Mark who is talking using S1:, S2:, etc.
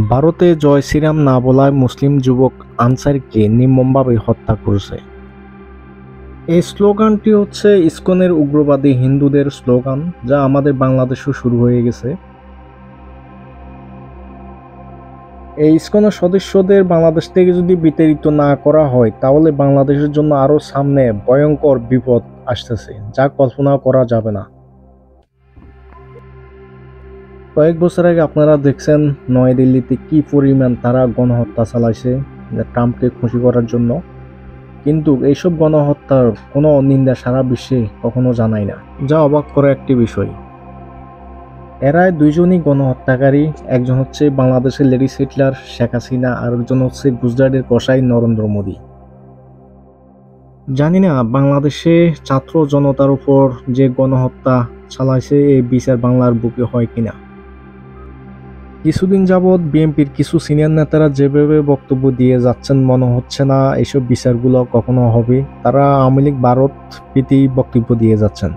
S1: ভারতে জয় শ্রীরাম না বলায় মুসলিম যুবক আনসারকে নির্মমভাবে হত্যা করেছে। এই স্লোগানটি হচ্ছে ইসকনের উগ্রবাদী হিন্দুদের স্লোগান, যা আমাদের বাংলাদেশেও শুরু হয়ে গেছে। এই ইসকনের সদস্যদের বাংলাদেশ থেকে যদি বিতাড়িত না করা হয়, তাহলে বাংলাদেশের জন্য আরো সামনে ভয়ঙ্কর বিপদ আসতেছে, যা কল্পনা করা যাবে না। কয়েক বছর আগে আপনারা দেখছেন নয়াদিল্লিতে কি পরিমাণ তারা গণহত্যা চালাইছে ট্রাম্পকে খুশি করার জন্য, কিন্তু এইসব গণহত্যার কোনো নিন্দা সারা বিশ্বে কখনো জানায় না, যা অবাক করা একটি বিষয়। এরাই দুইজনই গণহত্যাকারী, একজন হচ্ছে বাংলাদেশের লেডিস হিটলার শেখ হাসিনা, আর একজন হচ্ছে গুজরাটের কসাই নরেন্দ্র মোদী। জানি না বাংলাদেশে ছাত্র জনতার উপর যে গণহত্যা চালাইছে এই বিচার বাংলার বুকে হয় কিনা। কিছুদিন যাবৎ বিএনপির কিছু সিনিয়র নেতারা যেভাবে বক্তব্য দিয়ে যাচ্ছেন, মনে হচ্ছে না এইসব বিচারগুলো কখনো হবে। তারা আওয়ামী লীগ ভারত প্রীতি বক্তব্য দিয়ে যাচ্ছেন।